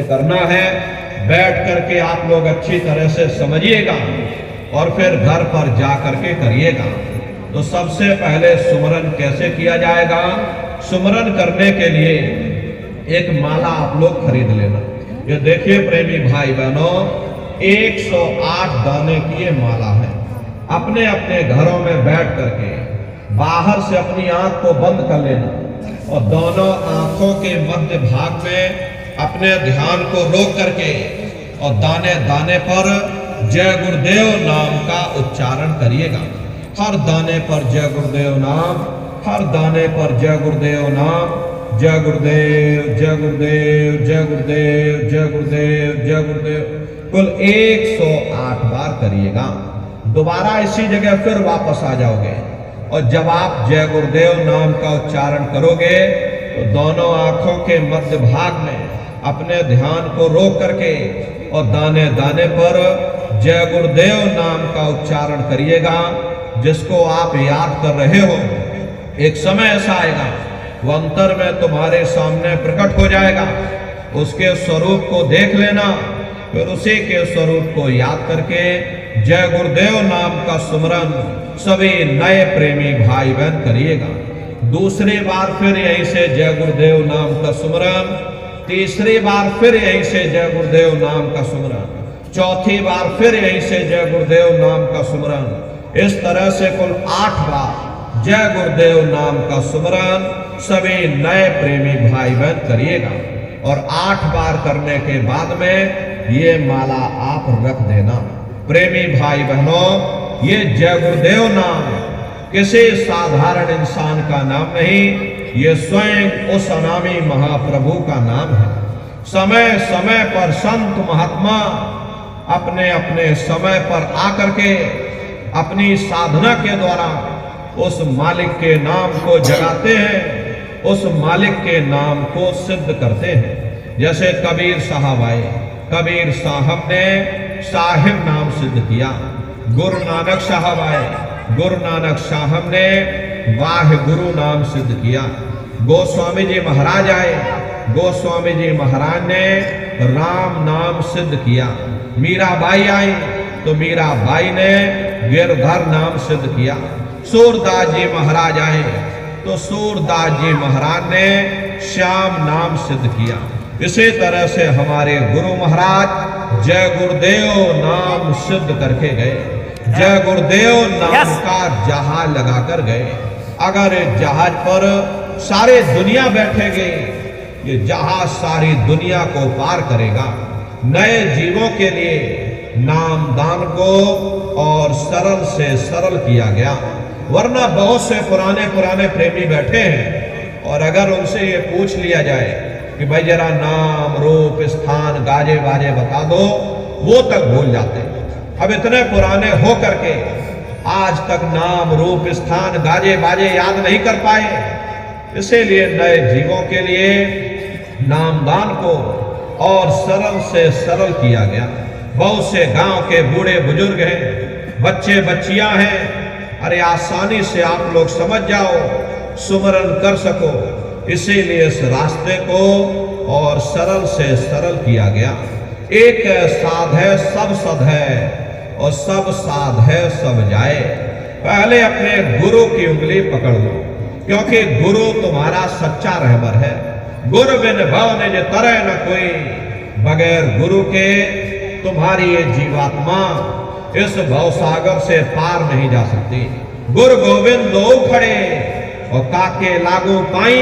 करना है, बैठ करके आप लोग अच्छी तरह से समझिएगा और फिर घर पर जा करके करिएगा। तो सबसे पहले सुमरन कैसे किया जाएगा? सुमरन करने के लिए एक माला आप लोग खरीद लेना। ये देखिए प्रेमी भाई बहनों, 108 दाने की ये माला है। अपने अपने घरों में बैठ करके बाहर से अपनी आंख को बंद कर लेना और दोनों आंखों के मध्य भाग में अपने ध्यान को रोक करके और दाने दाने पर जय गुरुदेव नाम का उच्चारण करिएगा। हर दाने पर जय गुरुदेव नाम, हर दाने पर जय गुरुदेव नाम, जय गुरुदेव जय गुरुदेव जय गुरुदेव जय गुरुदेव जय गुरुदेव, कुल 108 बार करिएगा। दोबारा इसी जगह फिर वापस आ जाओगे और जब आप जय गुरुदेव नाम का उच्चारण करोगे तो दोनों आंखों के मध्य भाग में अपने ध्यान को रोक करके और दाने दाने पर जय गुरुदेव नाम का उच्चारण करिएगा। जिसको आप याद कर रहे हो, एक समय ऐसा आएगा वो अंतर में तुम्हारे सामने प्रकट हो जाएगा। उसके स्वरूप को देख लेना, फिर उसी के स्वरूप को याद करके जय गुरुदेव नाम का सुमरन सभी नए प्रेमी भाई बहन करिएगा। दूसरी बार फिर यहीं से जय गुरुदेव नाम का सुमरन, तीसरी बार फिर यहीं से जय गुरुदेव नाम का सुमरन, चौथी बार फिर यहीं से जय गुरुदेव नाम का सुमरन। इस तरह से कुल 8 बार जय गुरुदेव नाम का सुमरन सभी नए प्रेमी भाई बहन करिएगा। और 8 बार करने के बाद में ये माला आप रख देना। प्रेमी भाई बहनों, ये जय गुरुदेव नाम किसी साधारण इंसान का नाम नहीं, ये स्वयं उस अनामी महाप्रभु का नाम है। समय समय पर संत महात्मा अपने अपने समय पर आकर के अपनी साधना के द्वारा उस मालिक के नाम को जगाते हैं, उस मालिक के नाम को सिद्ध करते हैं। जैसे कबीर साहब आए, कबीर साहब ने साहिब नाम सिद्ध किया। गुरु नानक साहब आए, गुरु नानक साहब ने वाह गुरु नाम सिद्ध किया। गोस्वामी जी महाराज आए, गोस्वामी जी महाराज ने राम नाम सिद्ध किया। मीराबाई आई तो मीराबाई ने गिरधर नाम सिद्ध किया। सूरदास जी महाराज आए तो सूरदास जी महाराज ने श्याम नाम सिद्ध किया। इसी तरह से हमारे गुरु महाराज जय गुरुदेव नाम सिद्ध करके गए। जय गुरुदेव नाम का जहाज लगाकर गए। अगर जहाज पर सारे दुनिया बैठेंगे, ये जहाज सारी दुनिया को पार करेगा। नए जीवों के लिए नाम दान को और सरल से सरल किया गया। वरना बहुत से पुराने पुराने प्रेमी बैठे हैं और अगर उनसे ये पूछ लिया जाए कि भाई जरा नाम रूप स्थान गाजे बाजे बता दो, वो तक भूल जाते हैं। अब इतने पुराने हो करके आज तक नाम रूप स्थान गाजे बाजे याद नहीं कर पाए। इसीलिए नए जीवों के लिए नामदान को और सरल से सरल किया गया। बहुत से गांव के बूढ़े बुजुर्ग हैं, बच्चे बच्चियां हैं, अरे आसानी से आप लोग समझ जाओ, सुमरन कर सको, इसीलिए इस रास्ते को और सरल से सरल किया गया। एक साध है सब सद है और सब साध है सब जाए। पहले अपने गुरु की उंगली पकड़ लो, क्योंकि गुरु तुम्हारा सच्चा रहबर है। गुरु बिन भव निज तरह न कोई, बगैर गुरु के तुम्हारी ये जीवात्मा इस भवसागर से पार नहीं जा सकती। गुरु गोविंद दो खड़े और काके लागू पाई,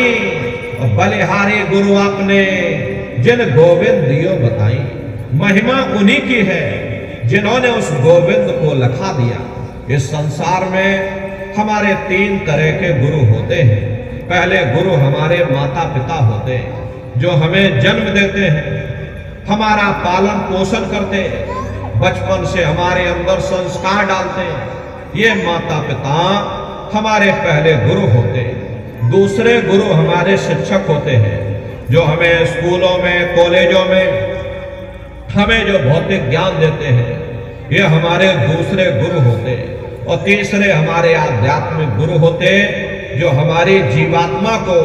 और बलिहारी गुरु आपने जिन गोविंद दियो बताई। महिमा उन्हीं की है जिन्होंने उस गोविंद को लखा दिया। इस संसार में हमारे 3 तरह के गुरु होते हैं। पहले गुरु हमारे माता पिता होते हैं, जो हमें जन्म देते हैं, हमारा पालन पोषण करते, बचपन से हमारे अंदर संस्कार डालते हैं। ये माता पिता हमारे पहले गुरु होते हैं। दूसरे गुरु हमारे शिक्षक होते हैं, जो हमें स्कूलों में कॉलेजों में हमें जो भौतिक ज्ञान देते हैं, ये हमारे दूसरे गुरु होते हैं। और तीसरे हमारे आध्यात्मिक गुरु होते, जो हमारी जीवात्मा को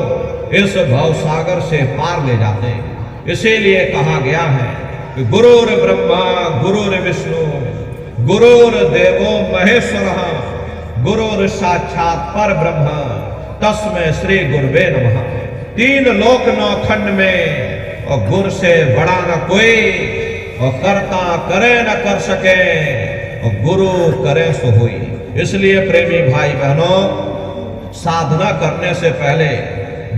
इस भवसागर से पार ले जाते हैं। इसीलिए कहा गया है कि गुरुर ब्रह्मा गुरुर विष्णु गुरुर देवो महेश्वरः गुरुर साक्षात पर ब्रह्म तस्मै श्री गुरुवे नमः। तीन लोक नौ खंड में और गुरु से बड़ा न कोई, और करता करे न कर सके, और गुरु करे सो होई। इसलिए प्रेमी भाई बहनों, साधना करने से पहले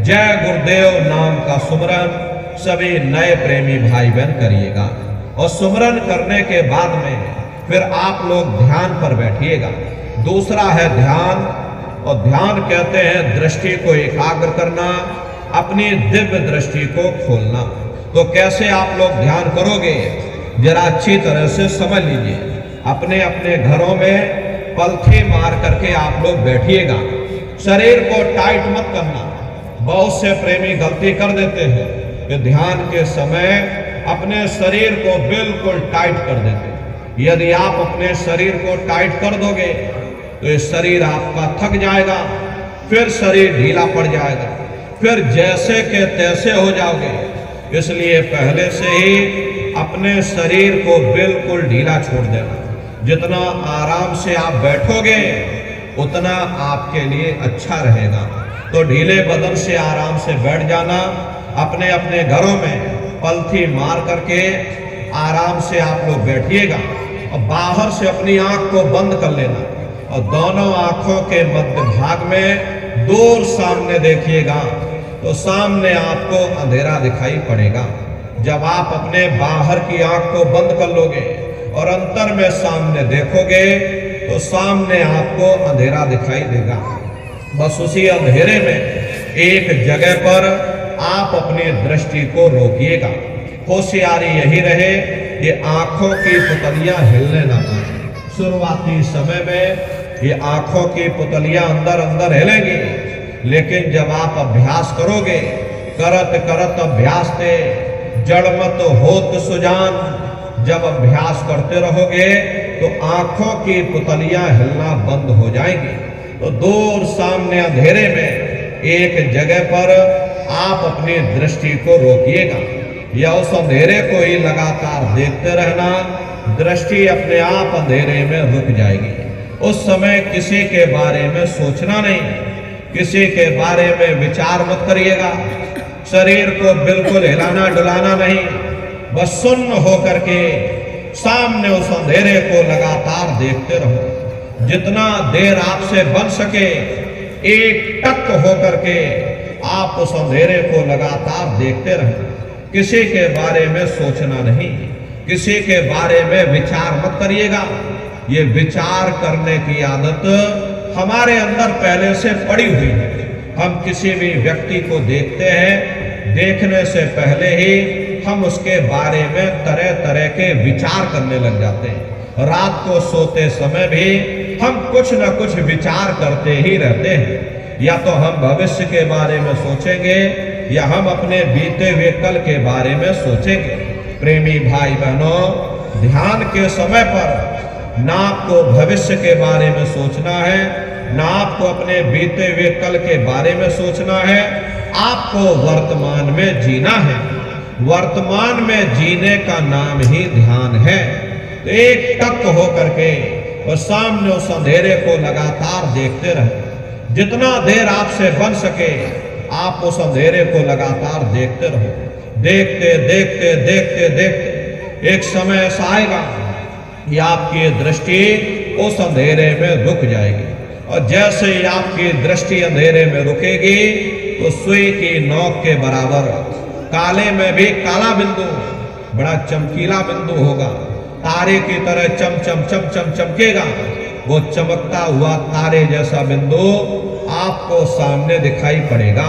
जय गुरुदेव नाम का सुमरन सभी नए प्रेमी भाई बहन करिएगा, और सुमरन करने के बाद में फिर आप लोग ध्यान पर बैठिएगा। दूसरा है ध्यान, और ध्यान कहते हैं दृष्टि को एकाग्र करना, अपनी दिव्य दृष्टि को खोलना। तो कैसे आप लोग ध्यान करोगे, जरा अच्छी तरह से समझ लीजिए। अपने अपने घरों में पलथी मार करके आप लोग बैठिएगा। शरीर को टाइट मत करना। बहुत से प्रेमी गलती कर देते हैं कि ध्यान के समय अपने शरीर को बिल्कुल टाइट कर देते हैं। यदि आप अपने शरीर को टाइट कर दोगे तो ये शरीर आपका थक जाएगा, फिर शरीर ढीला पड़ जाएगा, फिर जैसे के तैसे हो जाओगे। इसलिए पहले से ही अपने शरीर को बिल्कुल ढीला छोड़ देना। जितना आराम से आप बैठोगे उतना आपके लिए अच्छा रहेगा। तो ढीले बदन से आराम से बैठ जाना। अपने अपने घरों में पलथी मार करके आराम से आप लोग बैठिएगा, और बाहर से अपनी आंख को बंद कर लेना, और दोनों आंखों के मध्य भाग में दूर सामने देखिएगा तो सामने आपको अंधेरा दिखाई पड़ेगा। जब आप अपने बाहर की आंख को बंद कर लोगे और अंतर में सामने देखोगे तो सामने आपको अंधेरा दिखाई देगा। बस उसी अंधेरे में एक जगह पर आप अपनी दृष्टि को रोकिएगा। होशियारी यही रहे ये आंखों की पुतलियां हिलने ना पाए। शुरुआती समय में ये आंखों की पुतलियां अंदर अंदर हिलेंगी, लेकिन जब आप अभ्यास करोगे, करत करत अभ्यास ते जड़ मत होत सुजान, जब अभ्यास करते रहोगे तो आंखों की पुतलियां हिलना बंद हो जाएंगी। तो दूर सामने अंधेरे में एक जगह पर आप अपनी दृष्टि को रोकिएगा, या उस अंधेरे को ही लगातार देखते रहना। दृष्टि अपने आप अंधेरे में रुक जाएगी। उस समय किसी के बारे में सोचना नहीं, किसी के बारे में विचार मत करिएगा। शरीर को बिल्कुल हिलाना डुलाना नहीं, बस सुन्न होकर के सामने उस अंधेरे को लगातार देखते रहो। जितना देर आपसे बन सके एक टक होकर के आप उस अंधेरे को लगातार देखते रहो। किसी के बारे में सोचना नहीं, किसी के बारे में विचार मत करिएगा। ये विचार करने की आदत हमारे अंदर पहले से पड़ी हुई है। हम किसी भी व्यक्ति को देखते हैं, देखने से पहले ही हम उसके बारे में तरह तरह के विचार करने लग जाते हैं। रात को सोते समय भी हम कुछ न कुछ विचार करते ही रहते हैं। या तो हम भविष्य के बारे में सोचेंगे, या हम अपने बीते हुए कल के बारे में सोचेंगे। प्रेमी भाई बहनों, ध्यान के समय पर ना आपको भविष्य के बारे में सोचना है, ना आपको अपने बीते हुए कल के बारे में सोचना है। आपको वर्तमान में जीना है। वर्तमान में जीने का नाम ही ध्यान है। तो एक टक होकर के और सामने उस अंधेरे को लगातार देखते रहे। जितना देर आपसे बन सके आप उस अंधेरे को लगातार देखते रहो। देखते देखते देखते देखते एक समय ऐसा आएगा कि आपकी दृष्टि उस अंधेरे में रुक जाएगी, और जैसे ही आपकी दृष्टि अंधेरे में रुकेगी तो सुई की नोक के बराबर काले में भी काला बिंदु, बड़ा चमकीला बिंदु होगा, तारे की तरह चम चम चम चम चमकेगा। वो चमकता हुआ तारे जैसा बिंदु आपको सामने दिखाई पड़ेगा,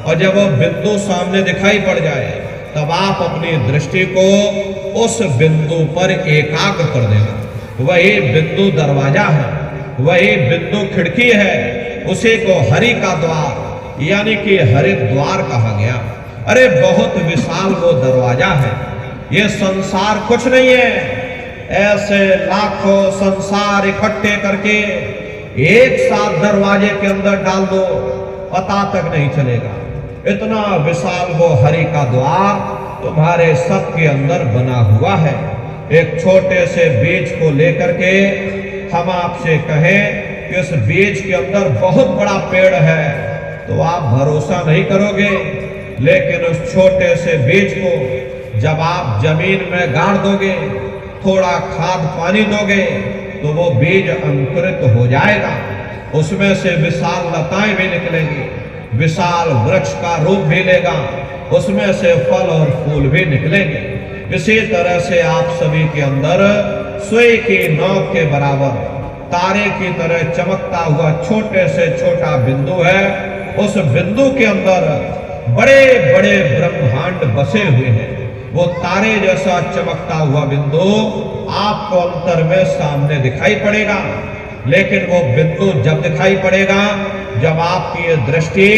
और जब वो बिंदु सामने दिखाई पड़ जाए तब आप अपनी दृष्टि को उस बिंदु पर एकाग्र कर देना। वही बिंदु दरवाजा है, वही बिंदु खिड़की है, उसी को हरि का द्वार यानी कि हरिद्वार कहा गया। अरे बहुत विशाल वो दरवाजा है। ये संसार कुछ नहीं है। ऐसे लाखों संसार इकट्ठे करके एक साथ दरवाजे के अंदर डाल दो, पता तक नहीं चलेगा। इतना विशाल वो हरि का द्वार, तुम्हारे सबके अंदर बना हुआ है। एक छोटे से बीज को लेकर के हम आपसे कहें कि उस बीज के अंदर बहुत बड़ा पेड़ है तो आप भरोसा नहीं करोगे, लेकिन उस छोटे से बीज को जब आप जमीन में गाड़ दोगे, थोड़ा खाद पानी दोगे, तो वो बीज अंकुरित हो जाएगा। उसमें से विशाल लताएं भी निकलेंगी, विशाल वृक्ष का रूप भी लेगा, उसमें से फल और फूल भी निकलेंगे। इसी तरह से आप सभी के अंदर सुई की नोक के बराबर तारे की तरह चमकता हुआ छोटे से छोटा बिंदु है। उस बिंदु के अंदर बड़े बड़े ब्रह्मांड बसे हुए हैं। वो तारे जैसा चमकता हुआ बिंदु आपको अंतर में सामने दिखाई पड़ेगा, लेकिन वो बिंदु जब दिखाई पड़ेगा जब आपकी ये दृष्टि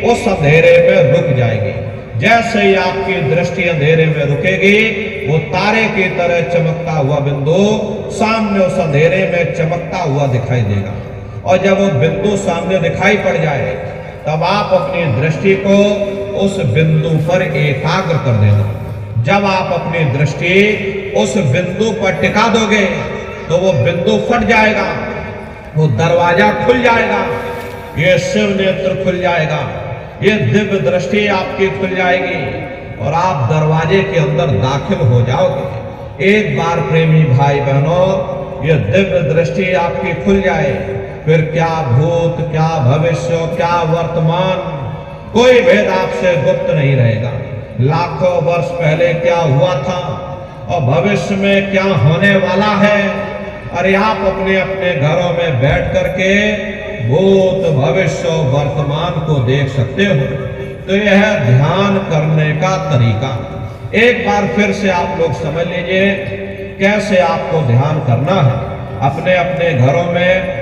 उस अंधेरे में रुक जाएगी। जैसे ही आपकी दृष्टि अंधेरे में रुकेगी, वो तारे की तरह चमकता हुआ बिंदु सामने उस अंधेरे में चमकता हुआ दिखाई देगा। और जब वो बिंदु सामने दिखाई पड़ जाए तब आप अपनी दृष्टि को उस बिंदु पर एकाग्र कर देना। जब आप अपनी दृष्टि उस बिंदु पर टिका दोगे तो वो बिंदु फट जाएगा, वो दरवाजा खुल जाएगा, ये शिव नेत्र खुल जाएगा, ये दिव्य दृष्टि आपकी खुल जाएगी और आप दरवाजे के अंदर दाखिल हो जाओगे। एक बार प्रेमी भाई बहनों, ये दिव्य दृष्टि आपकी खुल जाए, फिर क्या भूत, क्या भविष्य, क्या वर्तमान, कोई भेद आपसे गुप्त नहीं रहेगा। लाखों वर्ष पहले क्या हुआ था और भविष्य में क्या होने वाला है, अरे आप अपने अपने घरों में बैठ करके भूत, भविष्य, वर्तमान को देख सकते हो। तो यह ध्यान करने का तरीका। एक बार फिर से आप लोग समझ लीजिए कैसे आपको ध्यान करना है। अपने अपने घरों में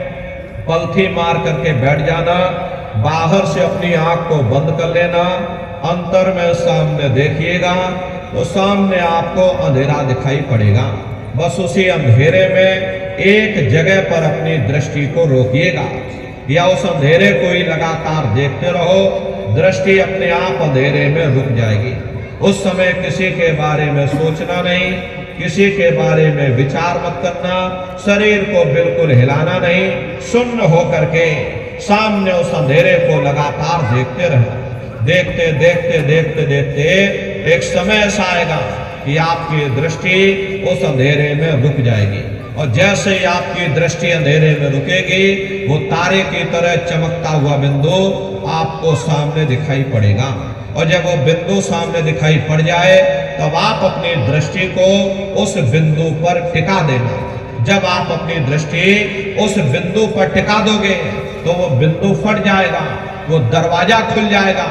पलथी मार करके बैठ जाना, बाहर से अपनी आंख को बंद कर लेना, अंतर में सामने देखिएगा तो सामने आपको अंधेरा दिखाई पड़ेगा। बस उसी अंधेरे में एक जगह पर अपनी दृष्टि को रोकिएगा या उस अंधेरे को ही लगातार देखते रहो। दृष्टि अपने आप अंधेरे में रुक जाएगी। उस समय किसी के बारे में सोचना नहीं, किसी के बारे में विचार मत करना, शरीर को बिल्कुल हिलाना नहीं, शून्य हो करके सामने उस अंधेरे को लगातार देखते रहना। देखते देखते देखते देखते एक समय ऐसा आएगा कि आपकी दृष्टि उस अंधेरे में रुक जाएगी और जैसे ही आपकी दृष्टि अंधेरे में रुकेगी, वो तारे की तरह चमकता हुआ बिंदु आपको सामने दिखाई पड़ेगा। और जब वो बिंदु सामने दिखाई पड़ जाए तब आप अपनी दृष्टि को उस बिंदु पर टिका देना। जब आप अपनी दृष्टि उस बिंदु पर टिका दोगे तो वो बिंदु फट जाएगा, वो दरवाजा खुल जाएगा,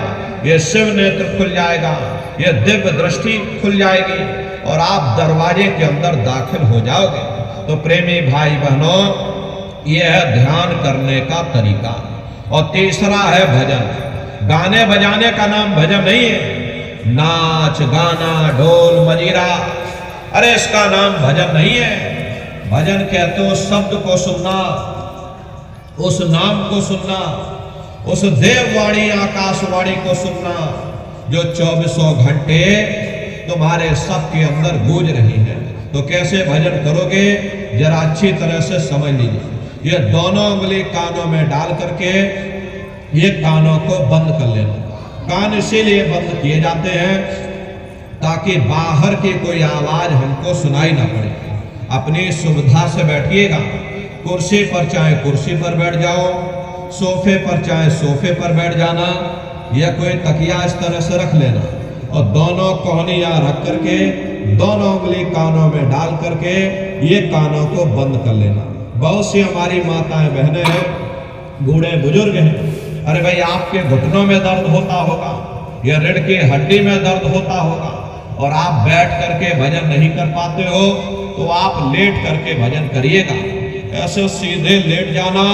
ये शिव नेत्र खुल जाएगा, ये दिव्य दृष्टि खुल जाएगी और आप दरवाजे के अंदर दाखिल हो जाओगे। तो प्रेमी भाई बहनों, यह है ध्यान करने का तरीका। और तीसरा है भजन। गाने बजाने का नाम भजन नहीं है। नाच गाना ढोल मजीरा, अरे इसका नाम भजन नहीं है। भजन कहते हो शब्द को सुनना, उस नाम को सुनना, उस देववाणी आकाशवाणी को सुनना जो 24 घंटे तुम्हारे सबके अंदर गूंज रही है। तो कैसे भजन करोगे जरा अच्छी तरह से समझ लीजिए। ये दोनों उंगली कानों में डाल करके ये कानों को बंद कर लेना। कान इसीलिए बंद किए जाते हैं ताकि बाहर की कोई आवाज हमको सुनाई ना पड़े। अपनी सुविधा से बैठिएगा। कुर्सी पर चाहे कुर्सी पर बैठ जाओ, सोफे पर चाहे सोफे पर बैठ जाना, या कोई तकिया इस तरह से रख लेना और दोनों कोहनियां रख करके दोनों उंगली कानों में डाल करके ये कानों को बंद कर लेना। बहुत सी हमारी माताएं बहनें हैं, बूढ़े बुजुर्ग हैं, अरे भाई आपके घुटनों में दर्द होता होगा या रीढ़ की हड्डी में दर्द होता होगा और आप बैठ करके भजन नहीं कर पाते हो, तो आप लेट करके भजन करिएगा। ऐसे सीधे लेट जाना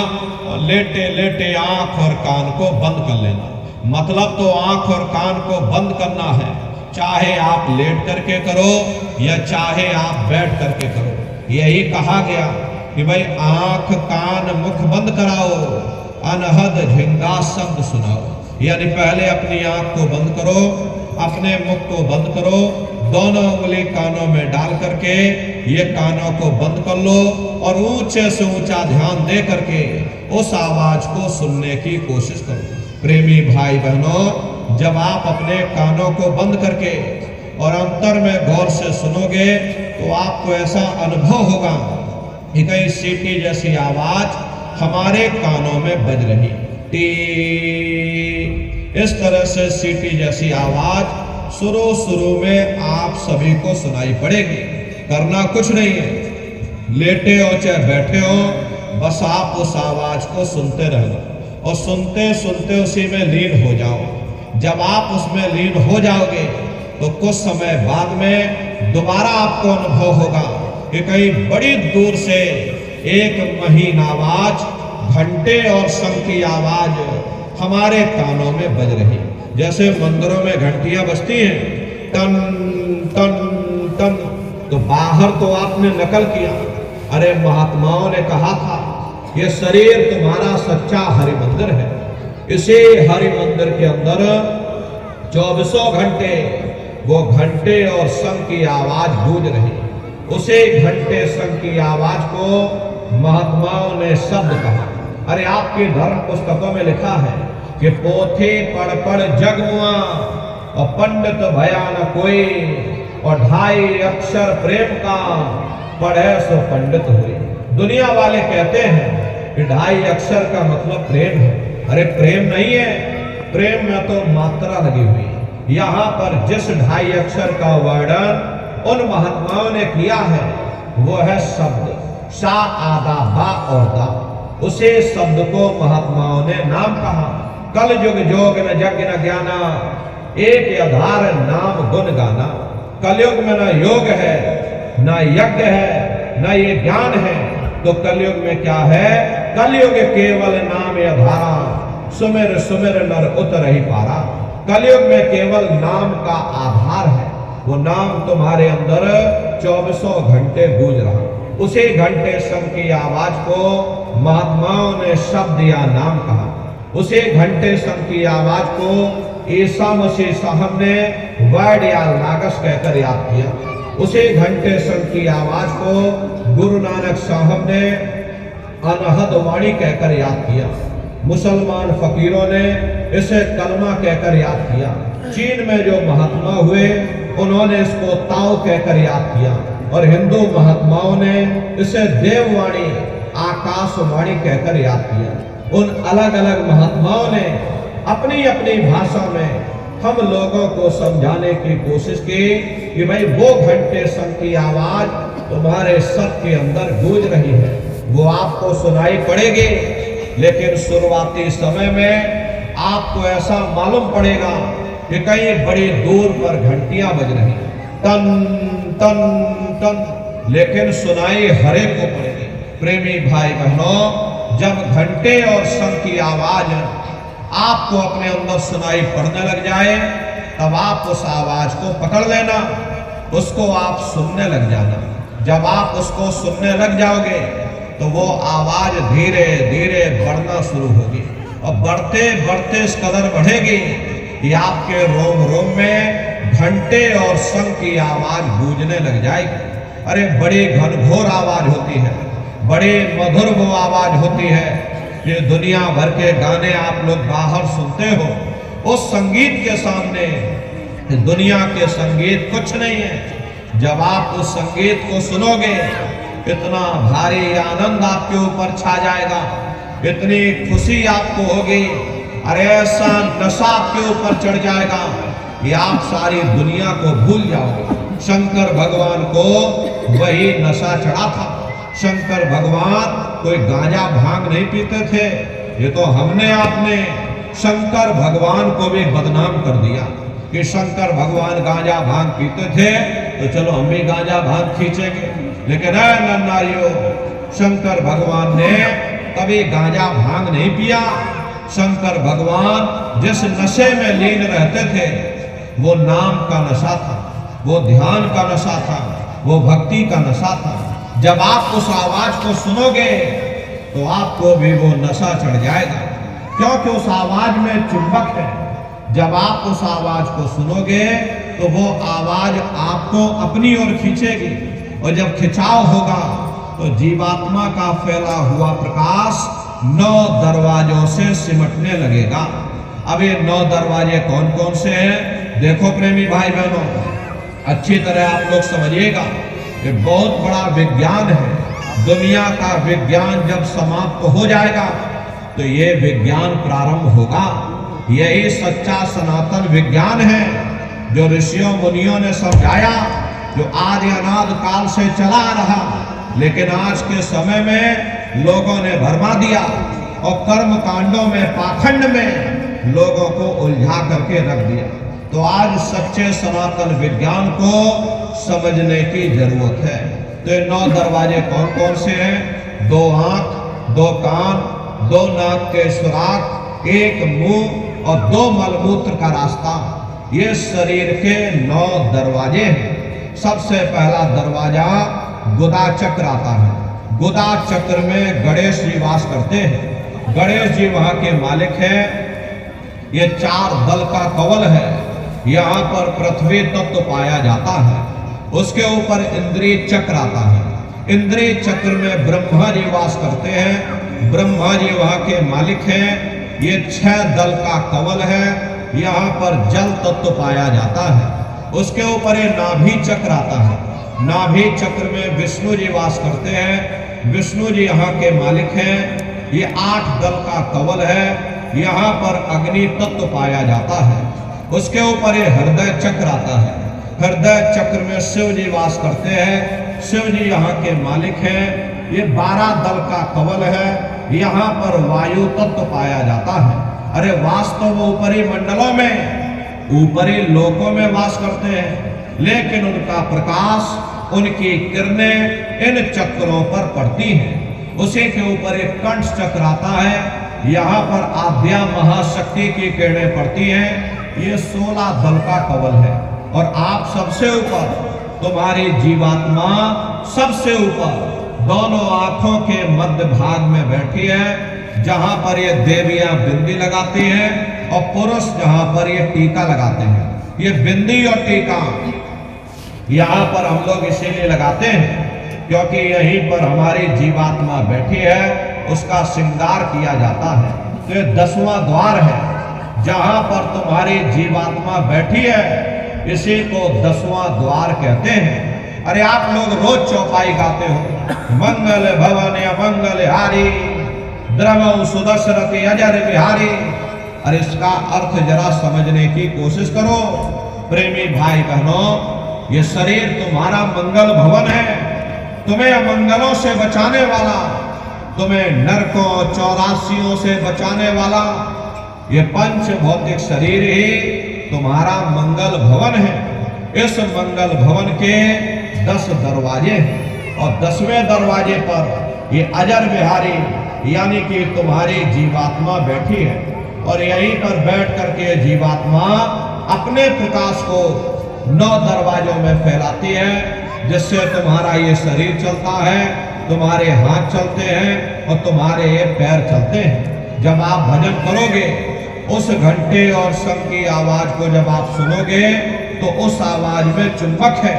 और लेटे लेटे आंख और कान को बंद कर लेना। मतलब तो आंख और कान को बंद करना है, चाहे आप लेट करके करो या चाहे आप बैठ करके करो। यही कहा गया कि भाई आंख कान मुख बंद कराओ, अनहद झिंगा शब्द सुनाओ। यानी पहले अपनी आंख को बंद करो, अपने मुख को बंद करो, दोनों उंगली कानों में डाल करके ये कानों को बंद कर लो और ऊंचे से ऊंचा ध्यान दे करके उस आवाज को सुनने की कोशिश करो। प्रेमी भाई बहनों, जब आप अपने कानों को बंद करके और अंतर में गौर से सुनोगे तो आपको ऐसा अनुभव होगा कि कहीं सीटी जैसी आवाज हमारे कानों में बज रही, टी, इस तरह से सीटी जैसी आवाज शुरू में आप सभी को सुनाई पड़ेगी। करना कुछ नहीं है, लेटे हो चाहे बैठे हो, बस आप उस आवाज को सुनते रहो और सुनते सुनते उसी में लीन हो जाओ। जब आप उसमें लीन हो जाओगे तो कुछ समय बाद में दोबारा आपको अनुभव होगा कि कहीं बड़ी दूर से एक महीन आवाज, घंटे और शंख की आवाज हमारे कानों में बज रही। जैसे मंदिरों में घंटियां बजती हैं, टन टन टन, तो बाहर तो आपने नकल किया। अरे महात्माओं ने कहा था ये शरीर तुम्हारा सच्चा हरि मंदिर है, इसी हरि मंदिर के अंदर 24 घंटे वो घंटे और शंख की आवाज गूंज रही। उसे घंटे शंख की आवाज को महात्माओं ने शब्द कहा। अरे आपके धर्म पुस्तकों में लिखा है कि पोथी पढ़ पढ़ जग मुआ और पंडित भया न कोई, और 2.5 अक्षर प्रेम का पढ़े सो पंडित हुए। दुनिया वाले कहते हैं कि 2.5 अक्षर का मतलब प्रेम है। अरे प्रेम नहीं है, प्रेम में तो मात्रा लगी हुई। यहाँ पर जिस 2.5 अक्षर का वर्णन उन महात्माओं ने किया है वो है शब्द, सा आदा बा और दा। उसे शब्द को महात्माओं ने नाम कहा। कल युग जोग न यज्ञ न ज्ञाना, एक आधार नाम गुण गाना। कलयुग में न योग है, न यज्ञ है, न ये ज्ञान है, तो कलयुग में क्या है? कलयुग केवल नाम आधारा, सुमिर सुमिर नर उतर ही पारा। कलयुग में केवल नाम का आधार है, वो नाम तुम्हारे अंदर 24 घंटे गूंज रहा। उसी घंटे शंख की आवाज को महात्माओं ने शब्द या नाम कहा। उसी घंटे शंख की आवाज को ईसा मसीह साहब ने वर्ड या लागस कहकर याद किया। उसी घंटे शंख की आवाज को गुरु नानक साहब ने अनहद वाणी कहकर याद किया। मुसलमान फकीरों ने इसे कलमा कहकर याद किया। चीन में जो महात्मा हुए उन्होंने इसको ताओ कहकर याद किया, और हिंदू महात्माओं ने इसे देववाणी, आकाशवाणी कहकर याद किया। उन अलग अलग महात्माओं ने अपनी अपनी भाषा में हम लोगों को समझाने की कोशिश की कि भाई वो घंटे शंख की आवाज तुम्हारे सर के अंदर गूंज रही है, वो आपको सुनाई पड़ेगी। लेकिन शुरुआती समय में आपको ऐसा मालूम पड़ेगा कि कहीं बड़ी दूर पर घंटियां बज रही, टन टन टन, लेकिन सुनाई हरे को पड़ेगी। प्रेमी भाई बहनों, जब घंटे और शंख की आवाज आपको अपने अंदर सुनाई पड़ने लग जाए, तब आप उस आवाज को पकड़ लेना, उसको आप सुनने लग जाना। जब आप उसको सुनने लग जाओगे तो वो आवाज धीरे धीरे बढ़ना शुरू होगी, और बढ़ते बढ़ते इस कदर बढ़ेगी कि आपके रोम रोम में घंटे और शंख की आवाज गूंजने लग जाएगी। अरे बड़ी घनघोर आवाज होती है, बड़ी मधुर वो आवाज होती है कि दुनिया भर के गाने आप लोग बाहर सुनते हो, उस संगीत के सामने दुनिया के संगीत कुछ नहीं है। जब आप उस संगीत को सुनोगे, इतना भारी आनंद आपके ऊपर छा जाएगा, इतनी खुशी आपको होगी, अरे ऐसा नशा आपके ऊपर चढ़ जाएगा कि आप सारी दुनिया को भूल जाओगे। शंकर भगवान को वही नशा चढ़ा था। शंकर भगवान कोई गांजा भांग नहीं पीते थे, ये तो हमने आपने शंकर भगवान को भी बदनाम कर दिया कि शंकर भगवान गांजा भांग पीते थे, तो चलो हम भी गांजा भांग खींचेंगे। लेकिन नारियों, शंकर भगवान ने कभी गांजा भांग नहीं पिया। शंकर भगवान जिस नशे में लीन रहते थे वो नाम का नशा था, वो ध्यान का नशा था, वो भक्ति का नशा था। जब आप उस आवाज को सुनोगे तो आपको भी वो नशा चढ़ जाएगा, क्योंकि उस आवाज में चुंबक है। जब आप उस आवाज को सुनोगे तो वो आवाज आपको अपनी ओर खींचेगी, और जब खिंचाव होगा तो जीवात्मा का फैला हुआ प्रकाश 9 दरवाजों से सिमटने लगेगा। अब ये 9 दरवाजे कौन कौन से हैं? देखो प्रेमी भाई बहनों, अच्छी तरह आप लोग समझिएगा, ये बहुत बड़ा विज्ञान है। दुनिया का विज्ञान जब समाप्त हो जाएगा तो ये विज्ञान प्रारंभ होगा। यही सच्चा सनातन विज्ञान है जो ऋषियों मुनियों ने समझाया, जो आदि अनादि काल से चला आ रहा, लेकिन आज के समय में लोगों ने भरमा दिया और कर्म कांडों में, पाखंड में लोगों को उलझा करके रख दिया। तो आज सच्चे सनातन विज्ञान को समझने की जरूरत है। तो ये 9 दरवाजे कौन कौन से हैं? 2 आंख, 2 कान, 2 नाक के सुराख, 1 मुंह और 2 मलमूत्र का रास्ता, ये शरीर के 9 दरवाजे हैं। सबसे पहला दरवाजा गुदा चक्र आता है। गुदा चक्र में गणेश जी वास करते हैं। गणेश जी वहां के मालिक हैं। ये 4 दल का कवल है। यहाँ पर पृथ्वी तत्व पाया जाता है। उसके ऊपर इंद्रिय चक्र आता है। इंद्रिय चक्र में ब्रह्मा जी वास करते हैं। ब्रह्मा जी वहां के मालिक हैं। ये 6 दल का कवल है। यहाँ पर जल तत्व पाया जाता है। उसके ऊपर ये नाभि चक्र आता है। नाभि चक्र में विष्णु जी वास करते हैं। विष्णु जी यहाँ के मालिक हैं। ये 8 दल का कवल है। यहाँ पर अग्नि तत्व पाया जाता है। उसके ऊपर ये हृदय चक्र आता है। हृदय चक्र में शिव जी वास करते हैं। शिव जी यहाँ के मालिक हैं। ये 12 दल का कवल है। यहाँ पर वायु तत्व पाया जाता है। अरे वास्तव वो ऊपरी मंडलों में, ऊपरी लोकों में वास करते हैं, लेकिन उनका प्रकाश, उनकी किरणें इन चक्रों पर पड़ती हैं। उसी के ऊपर एक कंठ चक्र आता है। यहाँ पर आद्या महाशक्ति की किरणें पड़ती हैं। ये 16 दल का कवल है। और आप सबसे ऊपर, तुम्हारी जीवात्मा सबसे ऊपर, दोनों आंखों के मध्य भाग में बैठी है, जहां पर ये देवियां बिंदी लगाती हैं और पुरुष जहां पर ये टीका लगाते हैं। ये बिंदी और टीका यहाँ पर हम लोग इसीलिए लगाते हैं क्योंकि यहीं पर हमारी जीवात्मा बैठी है, उसका श्रृंगार किया जाता है। तो ये 10वां द्वार है जहां पर तुम्हारी जीवात्मा बैठी है, इसी को 10वां द्वार कहते हैं। अरे आप लोग रोज चौपाई गाते हो, मंगल भवन अमंगल हारी, द्रवं सुदशरथि अजर बिहारी। अरे इसका अर्थ जरा समझने की कोशिश करो प्रेमी भाई बहनों। ये शरीर तुम्हारा मंगल भवन है, तुम्हें अमंगलों से बचाने वाला, तुम्हें नरकों 84 से बचाने वाला ये पंच भौतिक शरीर ही तुम्हारा मंगल भवन है। इस मंगल भवन के 10 दरवाजे हैं और 10वें दरवाजे पर ये अजर बिहारी यानी कि तुम्हारी जीवात्मा बैठी है। और यहीं पर बैठ करके जीवात्मा अपने प्रकाश को 9 दरवाजों में फैलाती है, जिससे तुम्हारा ये शरीर चलता है, तुम्हारे हाथ चलते हैं और तुम्हारे ये पैर चलते हैं। जब आप भजन करोगे, उस घंटे और शंख की आवाज को जब आप सुनोगे तो उस आवाज में चुंबक है,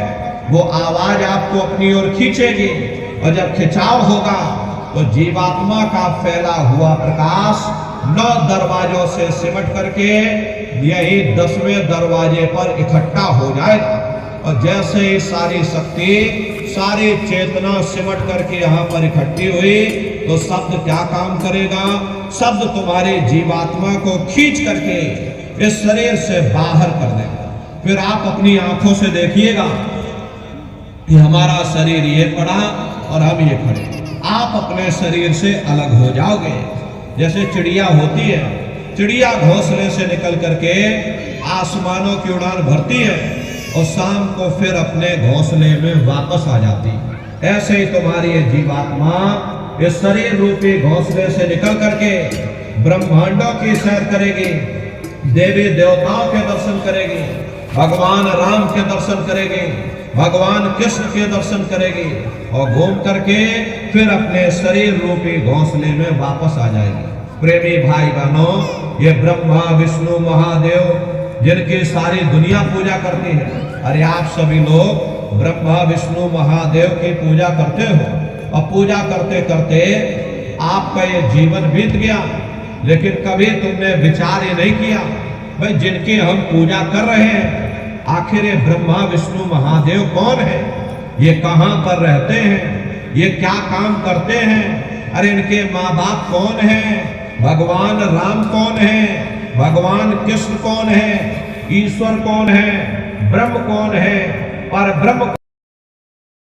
वो आवाज आपको अपनी ओर खींचेगी। और जब खिंचाव होगा तो जीवात्मा का फैला हुआ प्रकाश 9 दरवाजों से सिमट करके यही 10वें दरवाजे पर इकट्ठा हो जाएगा। और जैसे ही सारी शक्ति, सारी चेतना सिमट करके यहाँ पर इकट्ठी हुई तो शब्द क्या काम करेगा? शब्द तुम्हारी जीवात्मा को खींच करके इस शरीर से बाहर कर देगा। फिर आप अपनी आंखों से देखिएगा कि हमारा शरीर ये पड़ा और हम ये खड़े। आप अपने शरीर से अलग हो जाओगे। जैसे चिड़िया होती है, चिड़िया घोंसले से निकल करके आसमानों की उड़ान भरती है और शाम को फिर अपने घोंसले में वापस आ जाती है। ऐसे ही तुम्हारी ये जीवात्मा इस शरीर रूपी घोंसले से निकल करके ब्रह्मांडों की सैर करेगी, देवी देवताओं के दर्शन करेगी, भगवान राम के दर्शन करेगी, भगवान कृष्ण के दर्शन करेगी और घूम करके फिर अपने शरीर रूपी घोंसले में वापस आ जाएगी। प्रेमी भाई बहनों, ये ब्रह्मा विष्णु महादेव जिनकी सारी दुनिया पूजा करती है, अरे आप सभी लोग ब्रह्मा विष्णु महादेव की पूजा करते हो, और पूजा करते करते आपका ये जीवन बीत गया, लेकिन कभी तुमने विचार ही नहीं किया भाई जिनकी हम पूजा कर रहे हैं, आखिर ये ब्रह्मा विष्णु महादेव कौन है, ये कहां पर रहते हैं, ये क्या काम करते हैं, अरे इनके माँ बाप कौन हैं, भगवान राम कौन है, भगवान कृष्ण कौन है, ईश्वर कौन है, ब्रह्म कौन है, और ब्रह्म